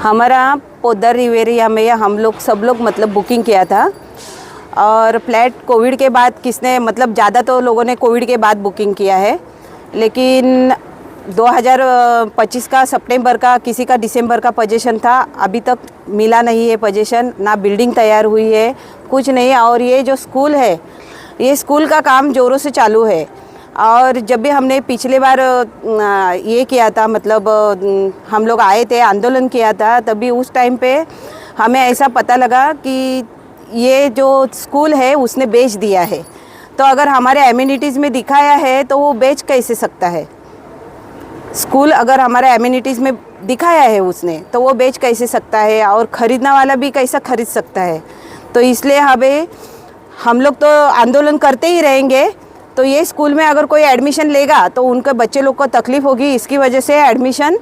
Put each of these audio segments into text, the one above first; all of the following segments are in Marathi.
हमारा पोद्दार रिवेरिया में हम लोग सब लोग मतलब बुकिंग किया था। और फ्लैट कोविड के बाद किसने मतलब ज़्यादा तो लोगों ने कोविड के बाद बुकिंग किया है, लेकिन 2025 का सितंबर का किसी का दिसंबर का पोजीशन था, अभी तक मिला नहीं है पोजीशन, ना बिल्डिंग तैयार हुई है, कुछ नहीं। और ये जो स्कूल है, ये स्कूल का काम ज़ोरों से चालू है। और जब भी हमने पिछले बार ये किया था, मतलब हम लोग आए थे, आंदोलन किया था, तभी उस टाइम पे हमें ऐसा पता लगा कि ये जो स्कूल है उसने बेच दिया है। तो अगर हमारे एमिनिटीज़ में दिखाया है तो वो बेच कैसे सकता है? स्कूल अगर हमारे एमिनिटीज़ में दिखाया है उसने, तो वो बेच कैसे सकता है? और ख़रीदने वाला भी कैसा ख़रीद सकता है? तो इसलिए हम लोग तो आंदोलन करते ही रहेंगे। तो ये स्कूल में अगर कोई एडमिशन लेगा तो उनके बच्चे लोग को तकलीफ़ होगी, इसकी वजह से एडमिशन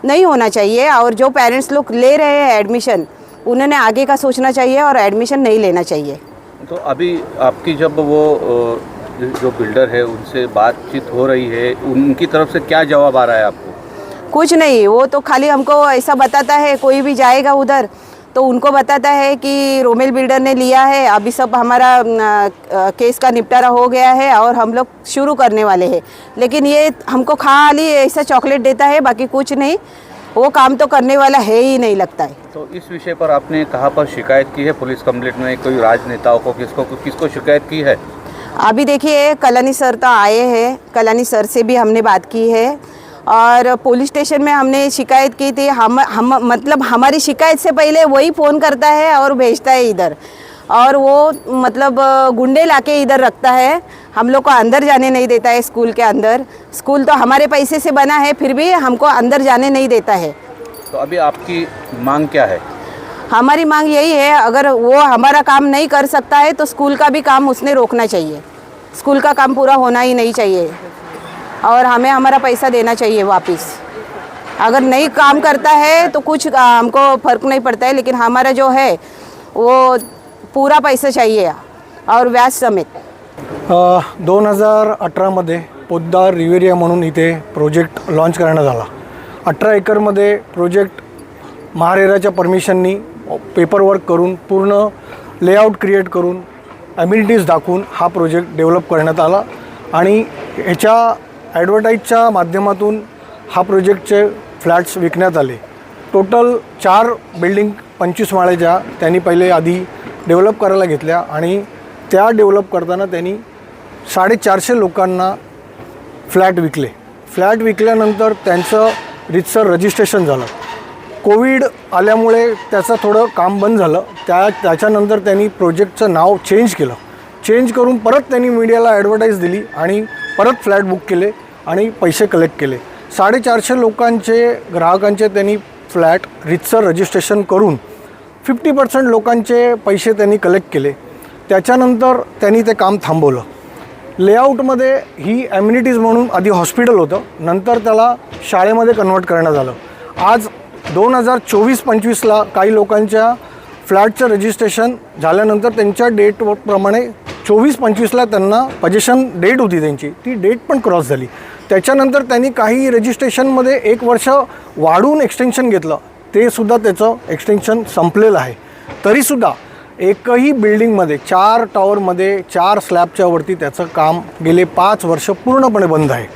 नहीं होना चाहिए। और जो पेरेंट्स लोग ले रहे हैं एडमिशन, उन्होंने आगे का सोचना चाहिए और एडमिशन नहीं लेना चाहिए। तो अभी आपकी जब वो जो बिल्डर है उनसे बातचीत हो रही है, उनकी तरफ से क्या जवाब आ रहा है आपको? कुछ नहीं, वो तो खाली हमको ऐसा बताता है, कोई भी जाएगा उधर तो उनको बताता है कि रोमेल बिल्डर ने लिया है, अभी सब हमारा केस का निपटारा हो गया है और हम लोग शुरू करने वाले हैं। लेकिन ये हमको खाली ऐसा चॉकलेट देता है, बाकी कुछ नहीं, वो काम तो करने वाला है ही नहीं लगता है। तो इस विषय पर आपने कहाँ पर शिकायत की है? पुलिस कंप्लेंट में कोई राजनेताओं को किसको शिकायत की है? अभी देखिए, कलानी सर तो आए हैं, कलानी सर से भी हमने बात की है और पुलिस स्टेशन में हमने शिकायत की थी। हम मतलब हमारी शिकायत से पहले वही फ़ोन करता है और भेजता है इधर, और वो मतलब गुंडे लाके इधर रखता है, हम लोग को अंदर जाने नहीं देता है स्कूल के अंदर। स्कूल तो हमारे पैसे से बना है, फिर भी हमको अंदर जाने नहीं देता है। तो अभी आपकी मांग क्या है? हमारी मांग यही है, अगर वो हमारा काम नहीं कर सकता है तो स्कूल का भी काम उसने रोकना चाहिए। स्कूल का काम पूरा होना ही नहीं चाहिए और हमें हमारा पैसा देना चाहिए वापस। अगर नहीं काम करता है तो कुछ हमको फ़र्क नहीं पड़ता है, लेकिन हमारा जो है वो पूरा पैसा चाहिए और व्याज समेत। 2018मध्ये पोद्दार रिवेरिया म्हणून इथे प्रोजेक्ट लॉन्च करण्यात आला। 18 एकरमध्ये प्रोजेक्ट महारेराच्या परमिशननी पेपरवर्क करून पूर्ण लेआउट क्रिएट करून ॲम्युनिटीज दाखवून हा प्रोजेक्ट डेव्हलप करण्यात आला आणि ह्याच्या ॲडव्हर्टाईजच्या माध्यमातून हा प्रोजेक्टचे फ्लॅट्स विकण्यात आले। टोटल 4 बिल्डिंग 25 माळ्याच्या त्यांनी पहिले आधी डेव्हलप करायला घेतल्या आणि त्या डेव्हलप करताना त्यांनी 450 लोकांना फ्लॅट विकले। फ्लॅट विकल्यानंतर त्यांचं रीतसर रजिस्ट्रेशन झालं। कोविड आल्यामुळे त्याचं थोडं काम बंद झालं। त्याच्यानंतर त्यांनी प्रोजेक्टचं नाव चेंज केलं। चेंज करून परत त्यांनी मीडियाला ॲडव्हर्टाईज दिली आणि परत फ्लॅट बुक केले आणि पैसे कलेक्ट केले। 450 लोकांचे ग्राहकांचे त्यांनी फ्लॅट रीतसर रजिस्ट्रेशन करून 50% लोकांचे पैसे त्यांनी कलेक्ट केले। त्याच्यानंतर त्यांनी ते काम थांबवलं। लेआउटमध्ये ही ॲम्युनिटीज म्हणून आधी हॉस्पिटल होतं, नंतर त्याला शाळेमध्ये कन्वर्ट करण्यात आलं। आज 2024-25ला काही लोकांच्या फ्लॅटचं रजिस्ट्रेशन झाल्यानंतर त्यांच्या डेटप्रमाणे 24-25ला त्यांना पोजेशन डेट होती त्यांची, ती डेट पण क्रॉस झाली। त्याच्यानंतर त्यांनी काही रजिस्ट्रेशनमध्ये 1 वर्ष वाढवून एक्सटेन्शन घेतलं, ते सुद्धा त्याचं एक्सटेन्शन संपलेलं आहे। तरीसुद्धा एकही बिल्डिंगमध्ये 4 टॉवरमध्ये 4 स्लॅबच्या वरती त्याचं काम गेले 5 वर्ष पूर्णपणे बंद आहे।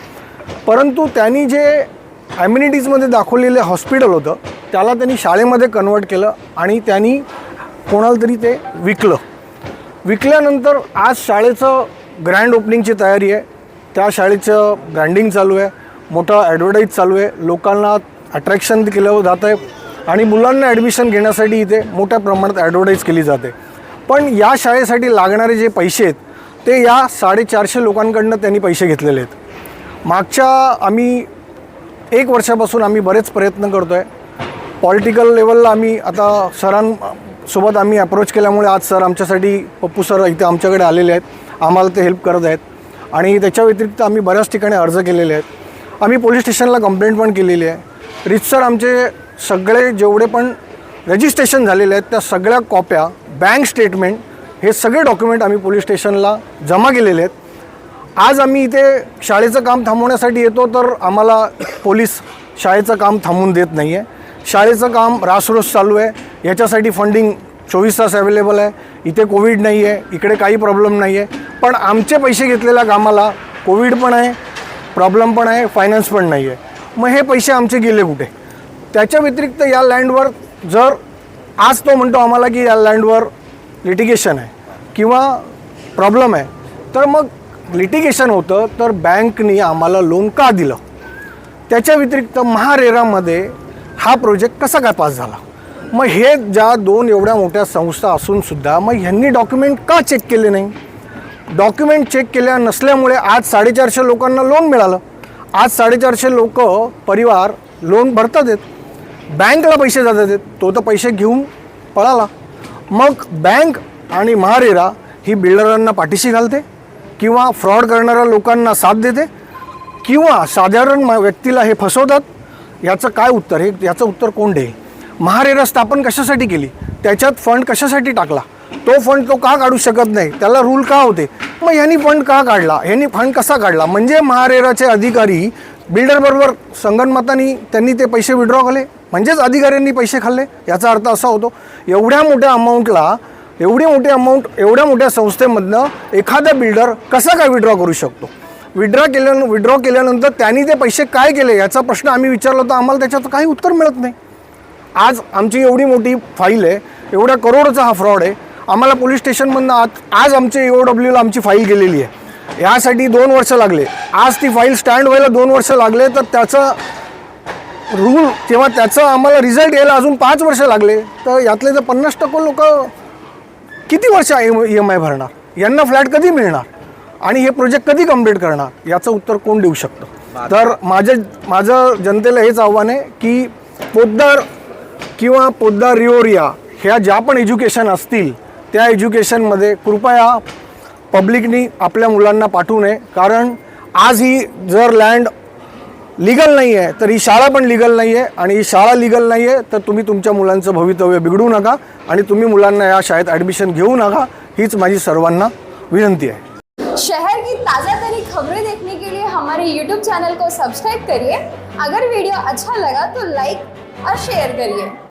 परंतु त्यांनी जे ॲम्युनिटीजमध्ये दाखवलेले हॉस्पिटल होतं त्याला त्यांनी शाळेमध्ये कन्वर्ट केलं आणि त्यांनी कोणाला तरी ते विकलं। विकल्यानंतर आज शाळेचं ग्रँड ओपनिंगची तयारी आहे, त्या शाळेचं ब्रँडिंग चालू आहे, मोठं ॲडव्हर्टाईज चालू आहे, लोकांना अट्रॅक्शन केलं जात आहे आणि मुलांना ॲडमिशन घेण्यासाठी इथे मोठ्या प्रमाणात ॲडव्हर्टाईज केली जाते। पण या शाळेसाठी लागणारे जे पैसे आहेत ते या 450 लोकांकडून त्यांनी पैसे घेतलेले आहेत। मागच्या आम्ही 1 वर्षापासून आम्ही बरेच प्रयत्न करतो आहे। पॉलिटिकल लेवलला आम्ही आता सरांसोबत आम्ही अप्रोच केल्यामुळे आज सर आमच्यासाठी, पप्पू सर इथे आमच्याकडे आलेले आहेत, आम्हाला ते हेल्प करत आहेत। आणि त्याच्या व्यतिरिक्त आम्ही बऱ्याच ठिकाणी अर्ज केलेले आहेत। आम्ही पोलीस स्टेशनला कंप्लेंट पण केलेली आहे। रीतसर आमचे सगळे जेवढे पण रजिस्ट्रेशन झालेले आहेत त्या सगळ्या कॉप्या, बँक स्टेटमेंट, हे सगळे डॉक्युमेंट आम्ही पोलीस स्टेशनला जमा केलेले आहेत। आज आम्ही इथे शाळेचं काम थांबवण्यासाठी येतो तर आम्हाला पोलीस शाळेचं काम थांबवून देत नाही आहे। शाळेचं काम रासरोस चालू आहे, याच्यासाठी फंडिंग 24 तास अवेलेबल आहे. इथे कोविड नाही आहे, इकडे काही प्रॉब्लेम नाही आहे. पण आमचे पैसे घेतलेल्या कामाला कोविड पण आहे, प्रॉब्लेम पण आहे, फायनान्स पण नाही आहे. मग हे पैसे आमचे गेले कुठे? त्याच्या व्यतिरिक्त या लँडवर जर आज तो म्हणतो आम्हाला की या लँडवर लिटिगेशन आहे किंवा प्रॉब्लेम आहे, तर मग लिटिगेशन होतं तर बँकनी आम्हाला लोन का दिलं? त्याच्या व्यतिरिक्त महारेरामध्ये हा प्रोजेक्ट कसा काय पास झाला? मग हे ज्या दोन एवढ्या मोठ्या संस्था असूनसुद्धा मग ह्यांनी डॉक्युमेंट का चेक केले नाही? डॉक्युमेंट चेक केल्या नसल्यामुळे आज 450 लोकांना लोन मिळालं. आज 450 लोक परिवार लोन भरतात आहेत, बँकला पैसे जातात आहेत, तो तर पैसे घेऊन पळाला. मग बँक आणि महारेरा ही बिल्डरांना पाठीशी घालते किंवा फ्रॉड करणाऱ्या लोकांना साथ देते किंवा साधारण व्यक्तीला हे फसवतात? याचं काय उत्तर? याचं उत्तर कोण देईल? महारेरा स्थापन कशासाठी केली? त्याच्यात फंड कशासाठी टाकला? तो फंड तो का काढू शकत नाही? त्याला रूल का होते? मग ह्यांनी फंड का काढला? ह्यांनी फंड कसा काढला? म्हणजे महारेराचे अधिकारी बिल्डरबरोबर संगनमतानी त्यांनी ते पैसे विड्रॉ केले, म्हणजेच अधिकाऱ्यांनी पैसे खाल्ले. याचा अर्थ असा होतो एवढ्या मोठ्या अमाऊंटला, एवढ्या मोठ्या संस्थेमधनं एखादा बिल्डर कसा काय विड्रॉ करू शकतो? विड्रॉ केल्यानंतर त्यांनी ते पैसे काय केले याचा प्रश्न आम्ही विचारला तर आम्हाला त्याच्यात काही उत्तर मिळत नाही. आज आमची एवढी मोठी फाईल आहे, एवढ्या करोडचा हा फ्रॉड आहे. आम्हाला पोलीस स्टेशनमधनं आज आमचे EOWला आमची फाईल गेलेली आहे. यासाठी 2 वर्ष लागले. आज ती फाईल स्टँड व्हायला 2 वर्ष लागले, तर त्याचा रूल किंवा त्याचा आम्हाला रिझल्ट यायला अजून 5 वर्ष लागले. तर यातले जर 50% लोक किती वर्ष EMI भरणार? यांना फ्लॅट कधी मिळणार आणि हे प्रोजेक्ट कधी कंप्लीट करणार? याचं उत्तर कोण देऊ शकतं? तर माझं जनतेला हेच आव्हान आहे की पोद्दार किंवा पोद्दार रिओरिया ह्या ज्या पण एज्युकेशन असतील त्या एज्युकेशनमध्ये कृपया पब्लिकनी आपल्या मुलांना पाठवू नये. कारण आज ही जर लँड लीगल नाही आहे तर ही शाळा पण लीगल नाही आहे, आणि ही शाळा लीगल नाही आहे तर तुम्ही तुमच्या मुलांचं भवितव्य बिघडू नका आणि तुम्ही मुलांना या शाळेत ॲडमिशन घेऊ नका, हीच माझी सर्वांना विनंती आहे. शहर की ताज़ा तरीन खबरें देखने के लिए हमारे YouTube चैनल को सब्सक्राइब करिए. अगर वीडियो अच्छा लगा तो लाइक और शेयर करिए.